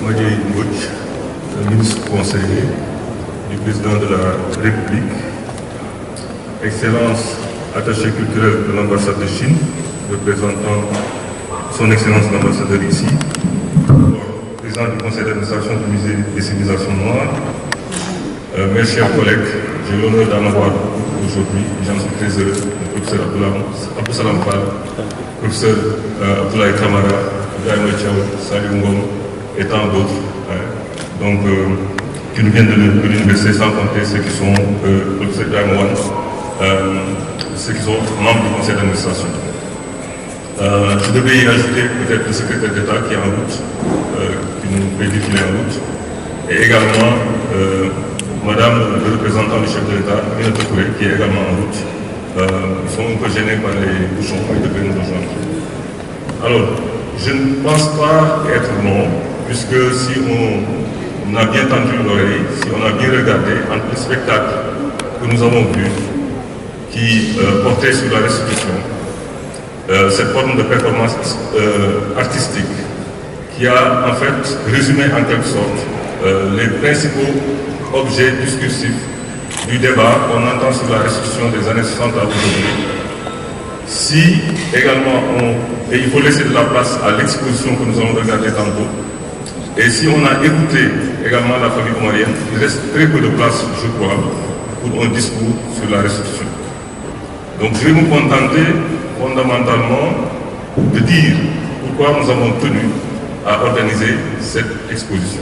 Madiaye Mbodj, ministre conseiller du président de la République, Excellence attaché culturel de l'ambassade de Chine, représentant son Excellence l'ambassadeur ici, président du conseil d'administration du musée des civilisations noires, mes chers collègues, j'ai l'honneur d'en avoir aujourd'hui, j'en suis très heureux, le professeur Abdou Salam Fall, le professeur Abdoulaye Kamara, Ibrahima Thiaw, Saliou Ngom et tant d'autres, qui nous viennent de l'université, sans compter ceux qui sont le professeur Ibrahima Wane, ceux qui sont membres du conseil d'administration. Je devais y ajouter peut-être le secrétaire d'État qui est en route, qui nous fait défiler en route, et également Madame le représentant du chef de l'État, Aminata Touré, qui est également en route. Ils sont un peu gênés par les bouchons, ils devraient nous rejoindre. Alors, je ne pense pas être long, puisque si on a bien tendu l'oreille, si on a bien regardé entre le spectacle que nous avons vu, qui portait sur la restitution, cette forme de performance artistique, qui a en fait résumé en quelque sorte les principaux objets discursifs du débat qu'on entend sur la restitution des années 60 à aujourd'hui. Si également et il faut laisser de la place à l'exposition que nous allons regarder tantôt, et si on a écouté également la famille omarienne, il reste très peu de place, je crois, pour un discours sur la restitution. Donc je vais me contenter fondamentalement de dire pourquoi nous avons tenu à organiser cette exposition.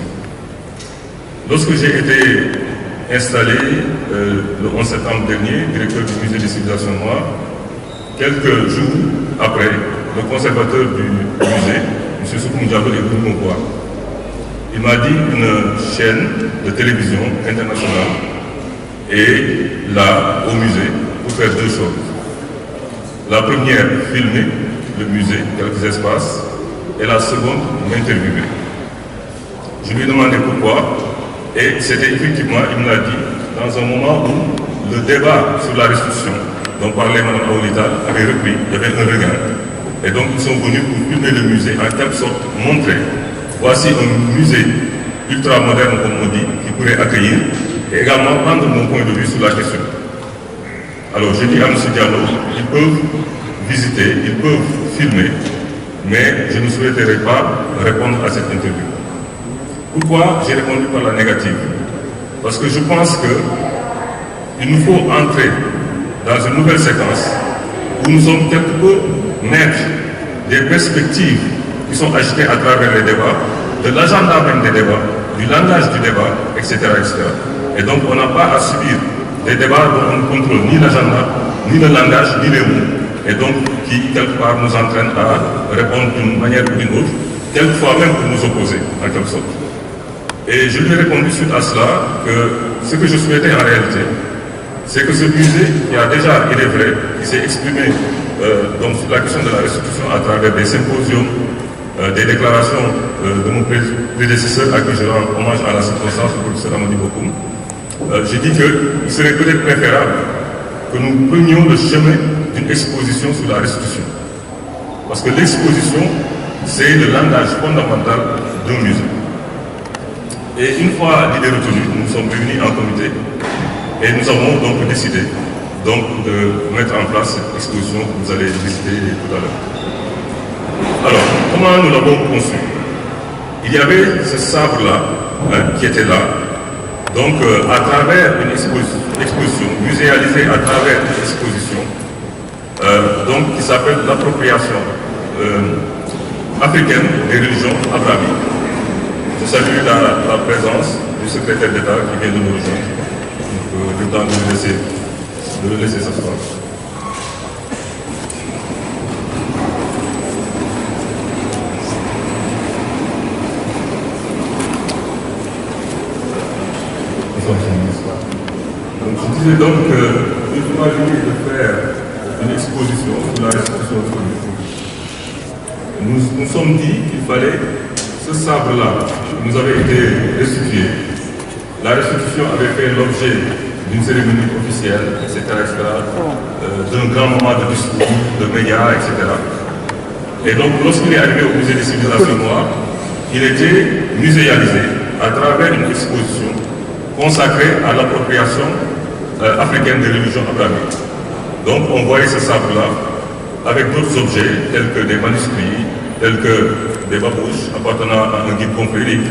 Lorsque j'ai été installé le 11 septembre dernier, directeur du musée des civilisations noires, quelques jours après, le conservateur du musée, M. Soukou Ndiago, est venu me voir. Il m'a dit une chaîne de télévision internationale est là au musée pour faire deux choses. La première, filmer le musée, quelques espaces, et la seconde, m'interviewer. Je lui ai demandé pourquoi, et c'était effectivement, il me l'a dit, dans un moment où le débat sur la restitution dont parlait Mme Aoulita avait repris, il y avait un regain, et donc ils sont venus pour filmer le musée, en quelque sorte montrer, voici un musée ultra moderne, comme on dit, qui pourrait accueillir, et également prendre mon point de vue sur la question. Alors j'ai dit à M. Diallo, ils peuvent visiter, ils peuvent filmer, mais je ne souhaiterais pas répondre à cette interview. Pourquoi j'ai répondu par la négative? Parce que je pense qu'il nous faut entrer dans une nouvelle séquence où nous sommes quelque peu maîtres des perspectives qui sont agitées à travers les débats, de l'agenda même des débats, du langage du débat, etc., etc. Et donc on n'a pas à subir des débats dont on ne contrôle ni l'agenda, ni le langage, ni les mots, et donc qui quelque part nous entraînent à répondre d'une manière ou d'une autre, quelquefois même pour nous opposer, en quelque sorte. Et je lui ai répondu suite à cela que ce que je souhaitais en réalité, c'est que ce musée, qui a déjà, il est vrai, qui s'est exprimé donc sur la question de la restitution à travers des symposiums, des déclarations de mon prédécesseur à qui je rends hommage à la circonstance, le professeur Amadi Bokoum, j'ai dit qu'il serait peut-être préférable que nous prenions le chemin d'une exposition sur la restitution. Parce que l'exposition, c'est le langage fondamental d'un musée. Et une fois l'idée retenue, nous sommes réunis en comité et nous avons donc décidé de mettre en place cette exposition que vous allez visiter tout à l'heure. Alors, comment nous l'avons conçu? Il y avait ce sabre-là qui était là, donc à travers une exposition muséalisée à travers une exposition, qui s'appelle l'appropriation africaine des religions abrahamiques. Je salue la présence du secrétaire d'État qui vient de nous rejoindre. Donc, le temps de le laisser s'asseoir. Donc, je disais donc qu'il imaginait de faire une exposition sur la restitution de nous sommes dit qu'il fallait ce sabre-là nous avait été restitué. La restitution avait fait l'objet d'une cérémonie officielle, etc., d'un grand moment de discours, de médias, etc. Et donc, lorsqu'il est arrivé au musée des civilisations noires, il était muséalisé à travers une exposition consacrée à l'appropriation africaine des religions abrahamiques. Donc on voyait ce sable-là avec d'autres objets tels que des manuscrits, tels que des babouches appartenant à un guide confrérique,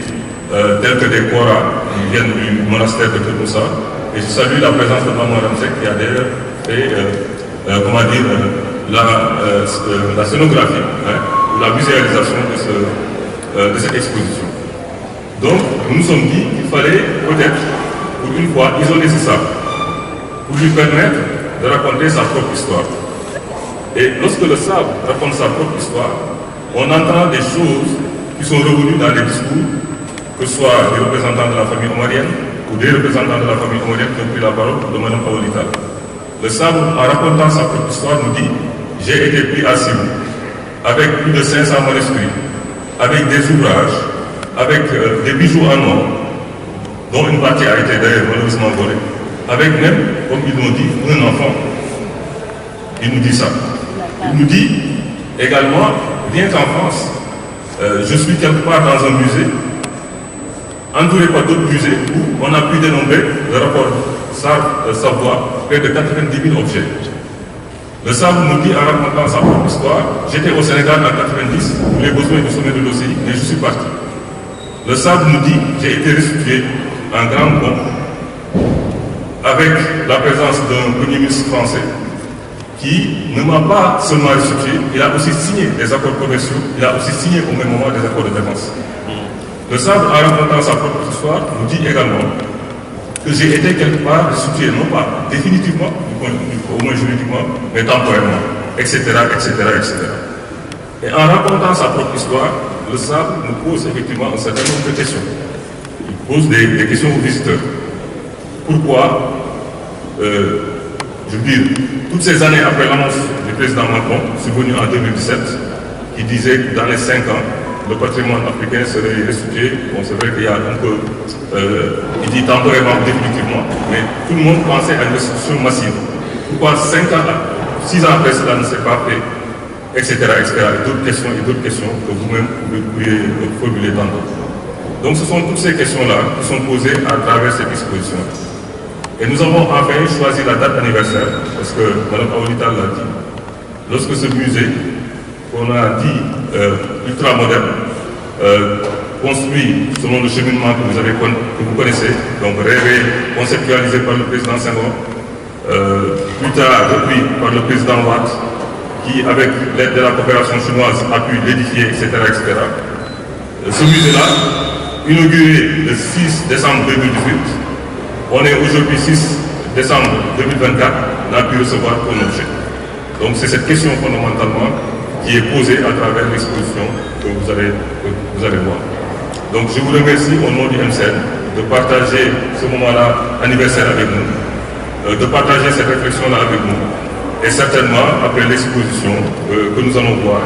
tels que des koras qui viennent du monastère de Teboussa. Et je salue la présence de Maman Ramsek qui a d'ailleurs fait la scénographie, la muséalisation de cette exposition. Donc nous nous sommes dit qu'il fallait peut-être, pour une fois, isoler ce sable, pour lui permettre de raconter sa propre histoire. Et lorsque le sable raconte sa propre histoire, on entend des choses qui sont revenues dans les discours, que ce soit des représentants de la famille omarienne ou des représentants de la famille omarienne qui ont pris la parole de Mme Aolita. Le sable, en racontant sa propre histoire, nous dit « J'ai été pris à Sibou, avec plus de 500 manuscrits, avec des ouvrages, avec des bijoux en or, dont une partie a été d'ailleurs malheureusement volée, avec même, comme ils l'ont dit, un enfant. » Il nous dit ça. Il nous dit également, rien qu'en France, je suis quelque part dans un musée, entouré par d'autres musées où on a pu dénombrer le rapport Savoie, près de 90 000 objets. Le Sable nous dit en racontant sa propre histoire, j'étais au Sénégal en 90 pour les besoins du sommet de l'OCI et je suis parti. Le Sable nous dit, j'ai été restitué en grand compte avec la présence d'un premier ministre français qui ne m'a pas seulement restitué, il a aussi signé des accords commerciaux, il a aussi signé au même moment des accords de défense. Le Sable, en racontant sa propre histoire, nous dit également que j'ai été quelque part restitué, non pas définitivement, au moins juridiquement, mais temporairement, etc., etc., etc. Et en racontant sa propre histoire, le Sable nous pose effectivement un certain nombre de questions. Il pose des questions aux visiteurs. Pourquoi, je veux dire, toutes ces années après l'annonce du président Macron, survenue en 2017, qui disait que dans les 5 ans, le patrimoine africain serait restitué. Bon, c'est vrai qu'il y a un peu, il dit temporairement, définitivement, mais tout le monde pensait à une restitution massive. Pourquoi 5 ans, 6 ans après cela ne s'est pas fait, etc., etc. Et d'autres questions que vous-même pourriez formuler tantôt. Donc ce sont toutes ces questions-là qui sont posées à travers cette exposition. Et nous avons enfin choisi la date anniversaire, parce que Mme Aolita l'a dit, lorsque ce musée, qu'on a dit ultra-moderne, construit selon le cheminement que vous connaissez, donc rêvé, conceptualisé par le président Senghor, plus tard repris par le président Watt, qui, avec l'aide de la coopération chinoise, a pu l'édifier, etc., etc. Ce musée-là, inauguré le 6 décembre 2018, on est aujourd'hui 6 décembre 2024, n'a pu recevoir qu'un objet. Donc c'est cette question fondamentalement qui est posée à travers l'exposition que vous allez voir. Donc je vous remercie au nom du MCN de partager ce moment-là anniversaire avec nous, de partager cette réflexion-là avec nous. Et certainement, après l'exposition que nous allons voir,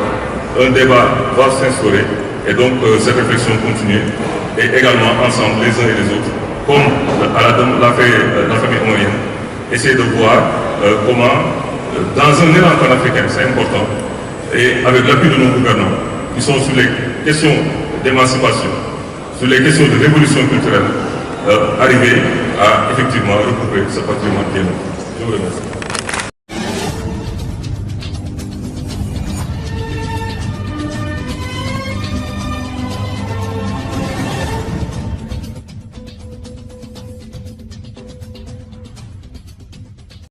un débat va s'instaurer et donc cette réflexion continue et également ensemble les uns et les autres, comme l'a fait la famille omarienne, essayer de voir comment, dans un élan panafricain, c'est important, et avec l'appui de nos gouvernants, qui sont sur les questions d'émancipation, sur les questions de révolution culturelle, arriver à effectivement recouvrer ce patrimoine qui est là. Je vous remercie.